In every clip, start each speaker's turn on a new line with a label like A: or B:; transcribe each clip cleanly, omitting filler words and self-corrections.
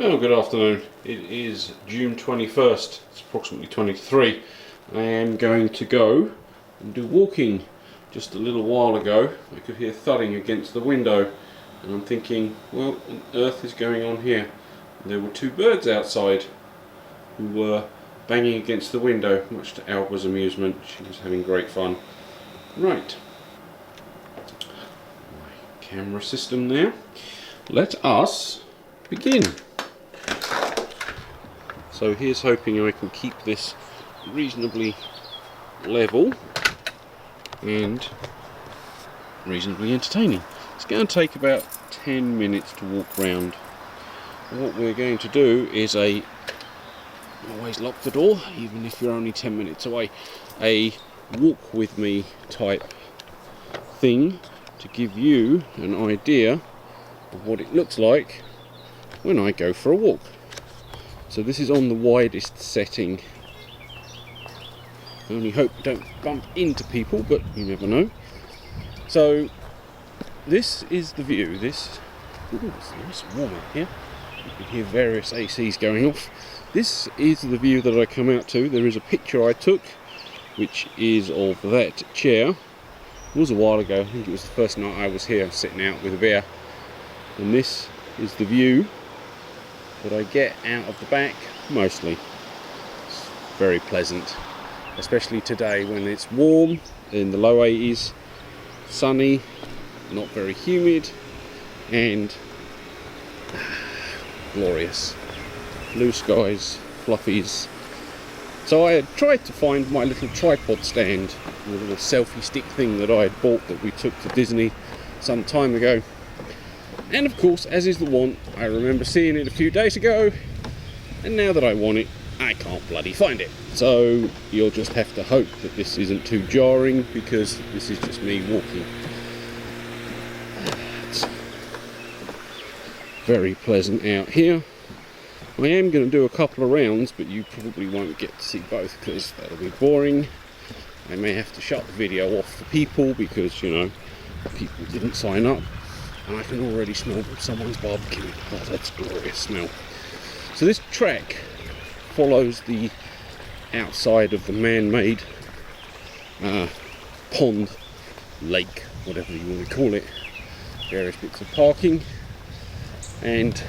A: Well, good afternoon. It is June 21st, it's approximately 23. I am going to go and do walking. Just a little while ago I could hear thudding against the window and I'm thinking, well, what on earth is going on here? And there were two birds outside who were banging against the window, much to Alba's amusement. She was having great fun. Right, my camera system there. Let us begin. So here's hoping I can keep this reasonably level and reasonably entertaining. It's going to take about 10 minutes to walk round. And what we're going to do is always lock the door, even if you're only 10 minutes away, a walk with me type thing to give you an idea of what it looks like when I go for a walk. So this is on the widest setting. I only hope you don't bump into people, but you never know. So this is the view. Ooh, it's nice and warm out here. You can hear various ACs going off. This is the view that I come out to. There is a picture I took, which is of that chair. It was a while ago. I think it was the first night I was here, sitting out with a beer. And this is the view that I get out of the back mostly. It's very pleasant, especially today when it's warm in the low 80s, sunny, not very humid, and glorious. Blue skies, fluffies. So I had tried to find my little tripod stand, the little selfie stick thing that I had bought that we took to Disney some time ago. And of course, as is the wont, I remember seeing it a few days ago, and now that I want it, I can't bloody find it. So you'll just have to hope that this isn't too jarring, because this is just me walking. It's very pleasant out here. I am going to do a couple of rounds, but you probably won't get to see both because that'll be boring. I may have to shut the video off for people because, you know, people didn't sign up. And I can already smell someone's barbecue. Oh, that's a glorious smell. So this track follows the outside of the man-made pond, lake, whatever you want to call it. Various bits of parking. And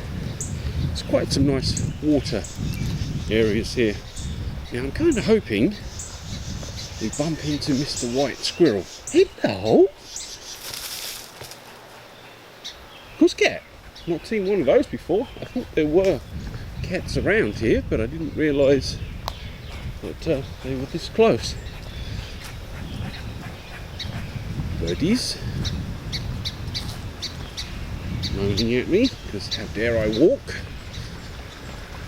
A: it's quite some nice water areas here. Now I'm kind of hoping we bump into Mr. White Squirrel. Hello! Pussycat. Not seen one of those before. I thought there were cats around here, but I didn't realise that they were this close. Birdies moaning at me because how dare I walk.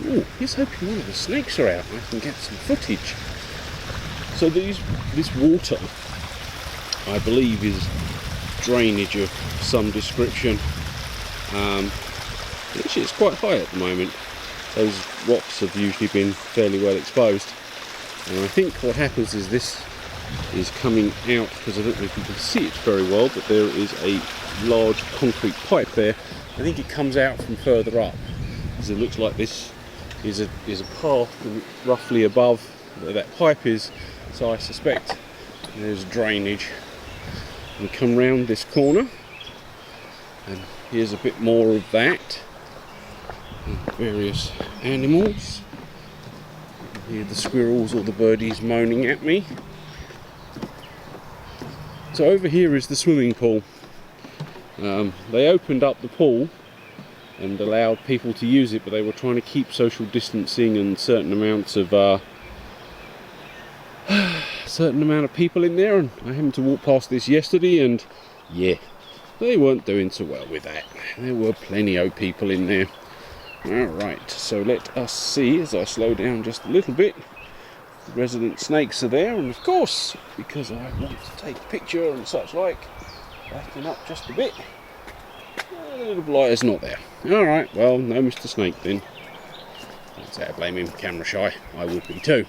A: Ooh, here's hoping one of the snakes are out and I can get some footage. So this water, I believe, is drainage of some description. Actually it's quite high at the moment. Those rocks have usually been fairly well exposed, and I think what happens is this is coming out, because I don't know if you can see it very well, but there is a large concrete pipe there. I think it comes out from further up, because it looks like this is a path roughly above where that pipe is, so I suspect there's drainage. We come round this corner and here's a bit more of that. And various animals. You can hear the squirrels or the birdies moaning at me. So over here is the swimming pool. They opened up the pool and allowed people to use it, but they were trying to keep social distancing and certain amounts of people in there, and I happened to walk past this yesterday, and yeah, they weren't doing so well with that. There were plenty of people in there. Alright, so let us see as I slow down just a little bit. The resident snakes are there, and of course, because I want to take a picture and such like, backing up just a bit, the little blighter's not there. Alright, well, no Mr. Snake then. Can't say I blame him, camera shy. I would be too.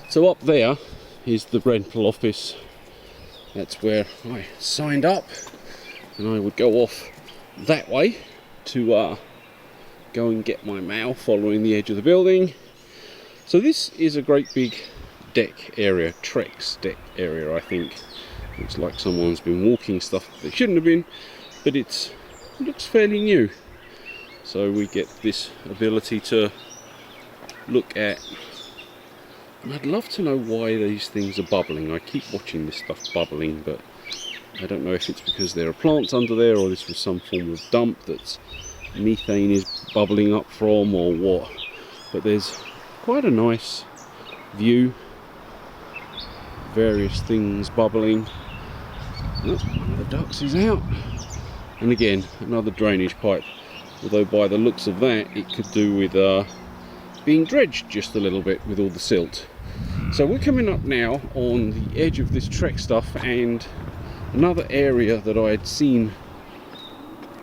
A: So up there is the rental office. That's where I signed up, and I would go off that way to go and get my mail following the edge of the building. So this is a great big deck area, tress deck area, I think. Looks like someone's been walking stuff that they shouldn't have been, but it looks fairly new. So we get this ability to look at, and I'd love to know why these things are bubbling. I keep watching this stuff bubbling, but I don't know if it's because there are plants under there, or this was some form of dump that methane is bubbling up from, or what. But there's quite a nice view, various things bubbling. Oh, one of the ducks is out, and again another drainage pipe, although by the looks of that it could do with being dredged just a little bit with all the silt. So we're coming up now on the edge of this trek stuff, and another area that I had seen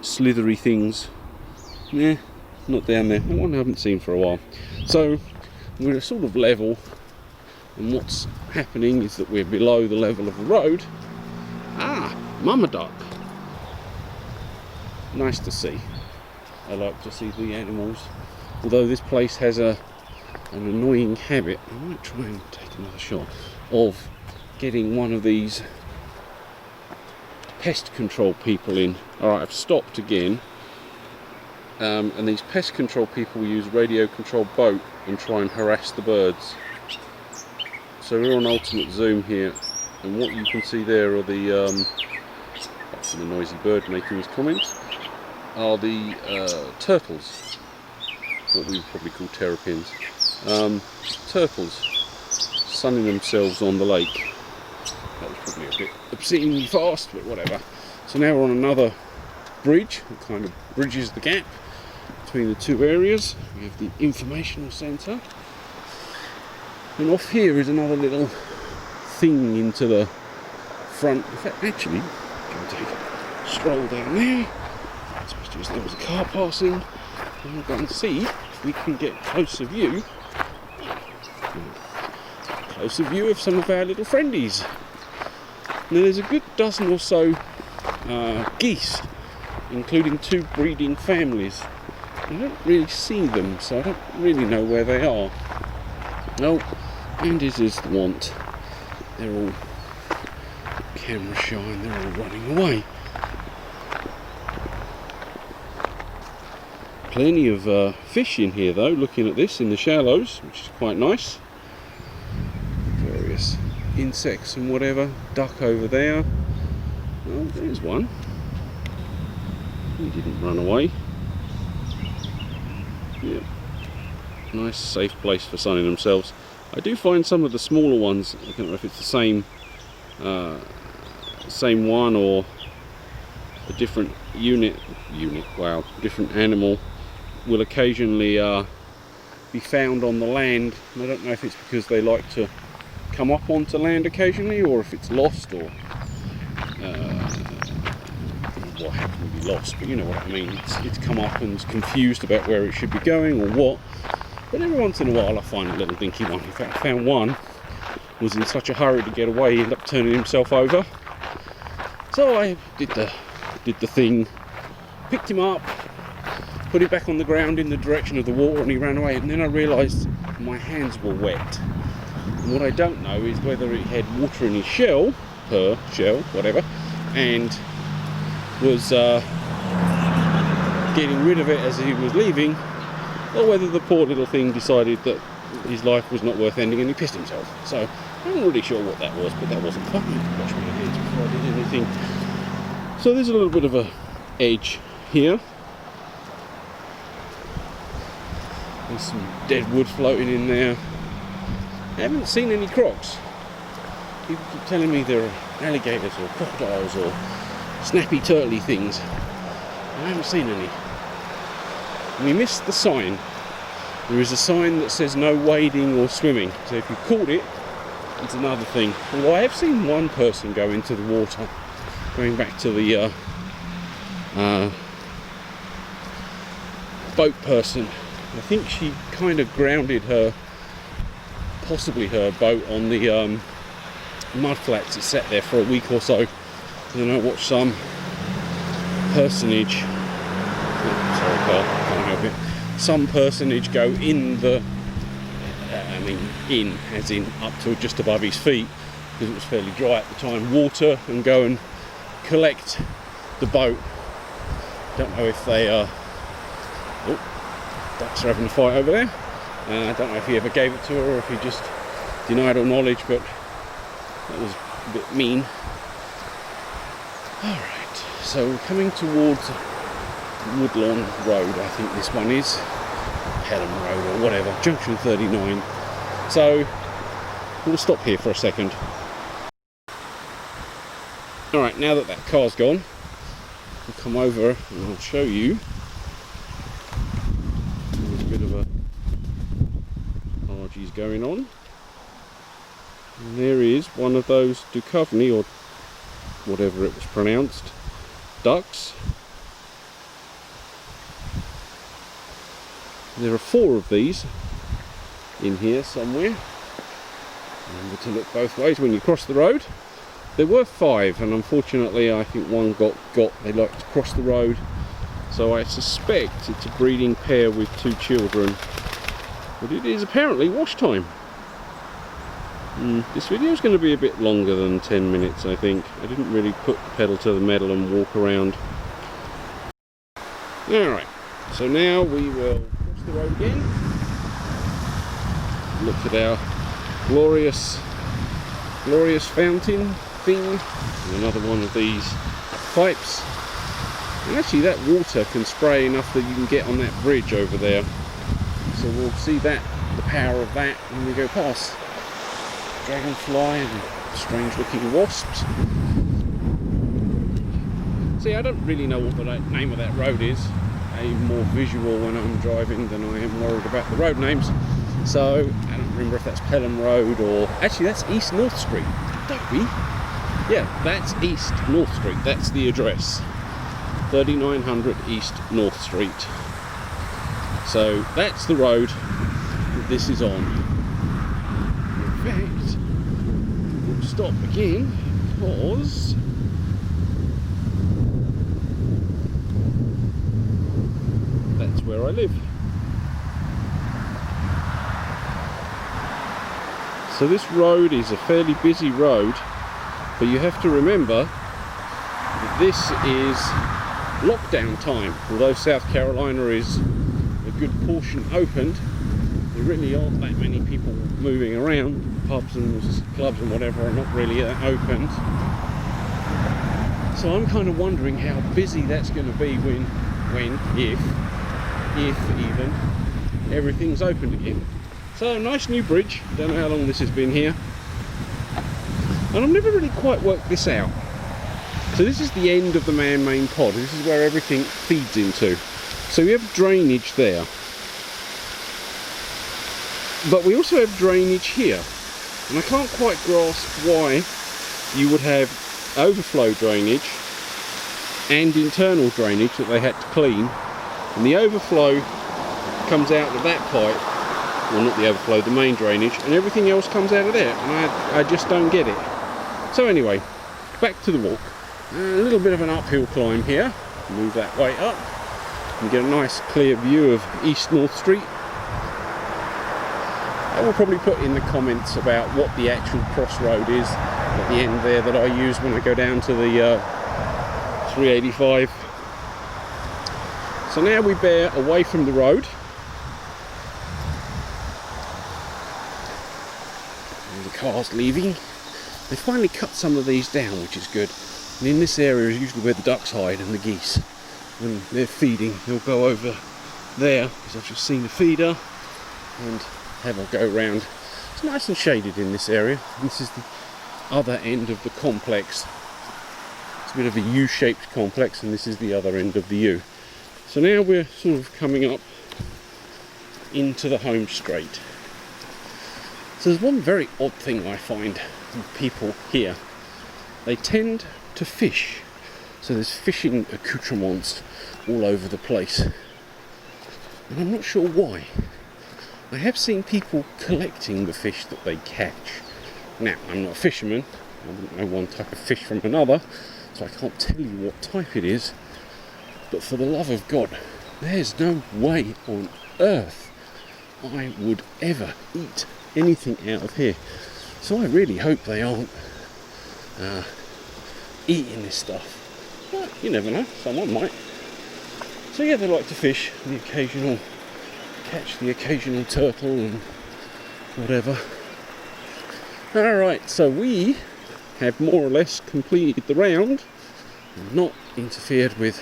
A: slithery things. Yeah, not down there. That one I haven't seen for a while. So we're sort of level, and what's happening is that we're below the level of the road. Ah, mama duck. Nice to see. I like to see the animals. Although this place has an annoying habit, I might try and take another shot, of getting one of these pest control people in. Alright, I've stopped again. And these pest control people use radio controlled boat and try and harass the birds. So we're on ultimate zoom here, and what you can see there are the noisy bird making his comments, are the turtles, what we would probably call terrapins. Turtles sunning themselves on the lake. That was probably a bit obscenely fast, but whatever. So now we're on another bridge, it kind of bridges the gap between the two areas. We have the informational centre, and off here is another little thing into the front. In fact, actually, I'm going to take a stroll down there, especially as there was a car passing, and we'll go and see if we can get closer view of some of our little friendies. Now there's a good dozen or so geese, including 2 breeding families. I don't really see them, so I don't really know where they are. Oh, and as is the want, they're all camera shy and they're all running away. Plenty of fish in here though, looking at this in the shallows, which is quite nice. Various insects and whatever. Duck over there. Oh, there's one. He didn't run away. Yeah. Nice safe place for sunning themselves. I do find some of the smaller ones, I don't know if it's the same one or a different different animal, will occasionally be found on the land. And I don't know if it's because they like to come up onto land occasionally, or if it's lost, or well, happened to be lost, but you know what I mean. It's come up and is confused about where it should be going or what. But every once in a while I find a little dinky one. In fact, I found one was in such a hurry to get away, he ended up turning himself over. So I did the thing, picked him up, put it back on the ground in the direction of the water, and he ran away. And then I realised my hands were wet. And what I don't know is whether he had water in his shell, whatever, and was getting rid of it as he was leaving, or whether the poor little thing decided that his life was not worth ending and he pissed himself. So I'm not really sure what that was, but that wasn't fun. I had to wash my hands before I did anything. So there's a little bit of a edge here. There's some dead wood floating in there. I haven't seen any crocs. People keep telling me there are alligators or crocodiles or snappy turtley things. I haven't seen any. We missed the sign. There is a sign that says no wading or swimming, so if you caught it, it's another thing. Although I have seen one person go into the water, going back to the boat person. I think she kind of grounded possibly her boat on the mud flats. It sat there for a week or so, and then I watched some personage, sorry Carl, can't help it, some personage go in the, in as in up to just above his feet, because it was fairly dry at the time, water, and go and collect the boat. Don't know if they are. Oh, ducks are having a fight over there. I don't know if he ever gave it to her or if he just denied all knowledge, but that was a bit mean. Alright, so we're coming towards Woodlawn Road, I think this one is. Pelham Road or whatever, junction 39. So we'll stop here for a second. Alright, now that car's gone, I'll come over and I'll show you. There's a bit of a argy's going on. And there is one of those Duchovny, or whatever it was pronounced, ducks. There are 4 of these in here somewhere. Remember to look both ways when you cross the road. There were 5, and unfortunately I think one got. They like to cross the road, so I suspect it's a breeding pair with 2 children. But it is apparently wash time. This video is going to be a bit longer than 10 minutes, I think. I didn't really put the pedal to the metal and walk around. Alright, so now we will cross the road again. Look at our glorious fountain thing. And another one of these pipes. And actually that water can spray enough that you can get on that bridge over there. So we'll see that, the power of that, when we go past. Dragonfly and strange looking wasps. See, I don't really know what the name of that road is. I'm more visual when I'm driving than I am worried about the road names. So I don't remember if that's Pelham Road or... Actually that's East North Street. Don't we? Yeah, that's East North Street. That's the address. 3900 East North Street. So that's the road that this is on. In fact, we'll stop again because that's where I live. So this road is a fairly busy road, but you have to remember that this is lockdown time. Although South Carolina is a good portion opened, there really aren't that many people moving around. Pubs and clubs and whatever are not really opened. So I'm kind of wondering how busy that's going to be if even, everything's opened again. So nice new bridge. Don't know how long this has been here. And I've never really quite worked this out. So this is the end of the main pod. This is where everything feeds into. So we have drainage there. But we also have drainage here. And I can't quite grasp why you would have overflow drainage and internal drainage that they had to clean. And the overflow comes out of that pipe. Well, not the overflow, the main drainage. And everything else comes out of there. And I just don't get it. So anyway, back to the walk. A little bit of an uphill climb here. Move that way up. And get a nice clear view of East North Street. I will probably put in the comments about what the actual crossroad is at the end there that I use when I go down to the 385. So now we bear away from the road. And the car's leaving. They finally cut some of these down, which is good. And in this area is usually where the ducks hide and the geese. When they're feeding, they'll go over there, because I've just seen the feeder, and have a go round. It's nice and shaded in this area. This is the other end of the complex. It's a bit of a U-shaped complex, and this is the other end of the U. So now we're sort of coming up into the home straight. So there's one very odd thing I find with people here. They tend to fish. So there's fishing accoutrements all over the place. And I'm not sure why. I have seen people collecting the fish that they catch. Now, I'm not a fisherman. I wouldn't know one type of fish from another, so I can't tell you what type it is. But for the love of God, there's no way on earth I would ever eat anything out of here. So I really hope they aren't eating this stuff. But you never know, someone might. So yeah, they like to fish, catch the occasional turtle and whatever. Alright, so we have more or less completed the round, not interfered with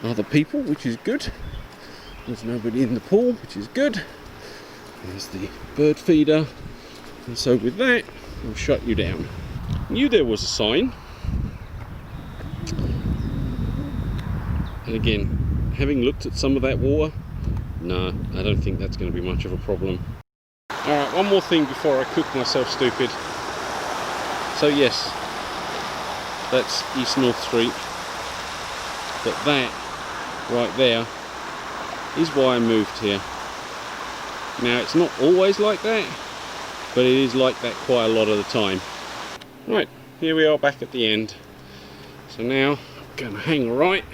A: other people, which is good. There's nobody in the pool, which is good. There's the bird feeder, and so with that, I'll shut you down. Knew there was a sign, and again, having looked at some of that water, no, I don't think that's going to be much of a problem. Alright, one more thing before I cook myself stupid. So yes, that's East North Street, but that right there is why I moved here. Now it's not always like that, but it is like that quite a lot of the time. Right, here we are back at the end. So now I'm going to hang right.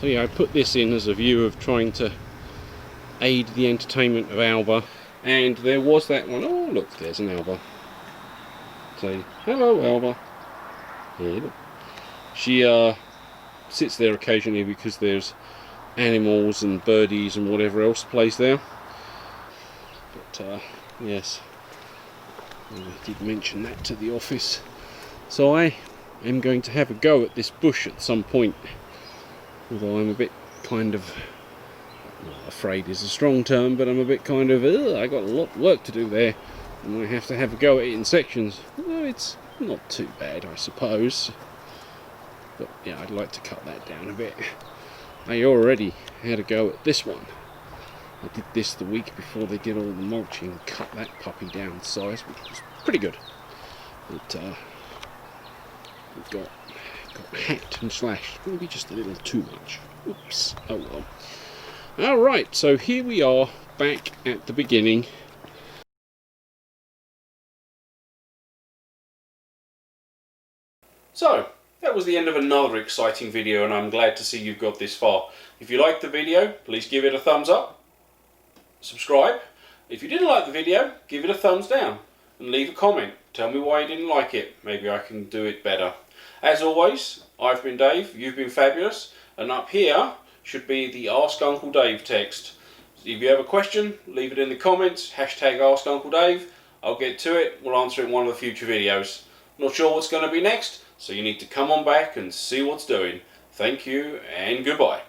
A: So yeah, I put this in as a view of trying to aid the entertainment of Alba, and there was that one. Oh look, there's an Alba. Say hello, Alba. Here, look. She sits there occasionally because there's animals and birdies and whatever else plays there. But yes, I did mention that to the office. So I am going to have a go at this bush at some point, although I'm a bit kind of, well, afraid is a strong term, but I'm a bit kind of, I got a lot of work to do there, and I have to have a go at it in sections. Although it's not too bad, I suppose. But yeah, I'd like to cut that down a bit. I already had a go at this one. I did this the week before they did all the mulching, cut that puppy down to size, which was pretty good. But it got hacked and slashed, maybe just a little too much. Oops, oh well. Alright, so here we are back at the beginning. So, that was the end of another exciting video, and I'm glad to see you've got this far. If you liked the video, please give it a thumbs up, subscribe. If you didn't like the video, give it a thumbs down, and leave a comment. Tell me why you didn't like it. Maybe I can do it better. As always, I've been Dave, you've been fabulous, and up here should be the Ask Uncle Dave text. If you have a question, leave it in the comments, hashtag Ask Uncle Dave. I'll get to it, we'll answer it in one of the future videos. Not sure what's going to be next, so you need to come on back and see what's doing. Thank you and goodbye.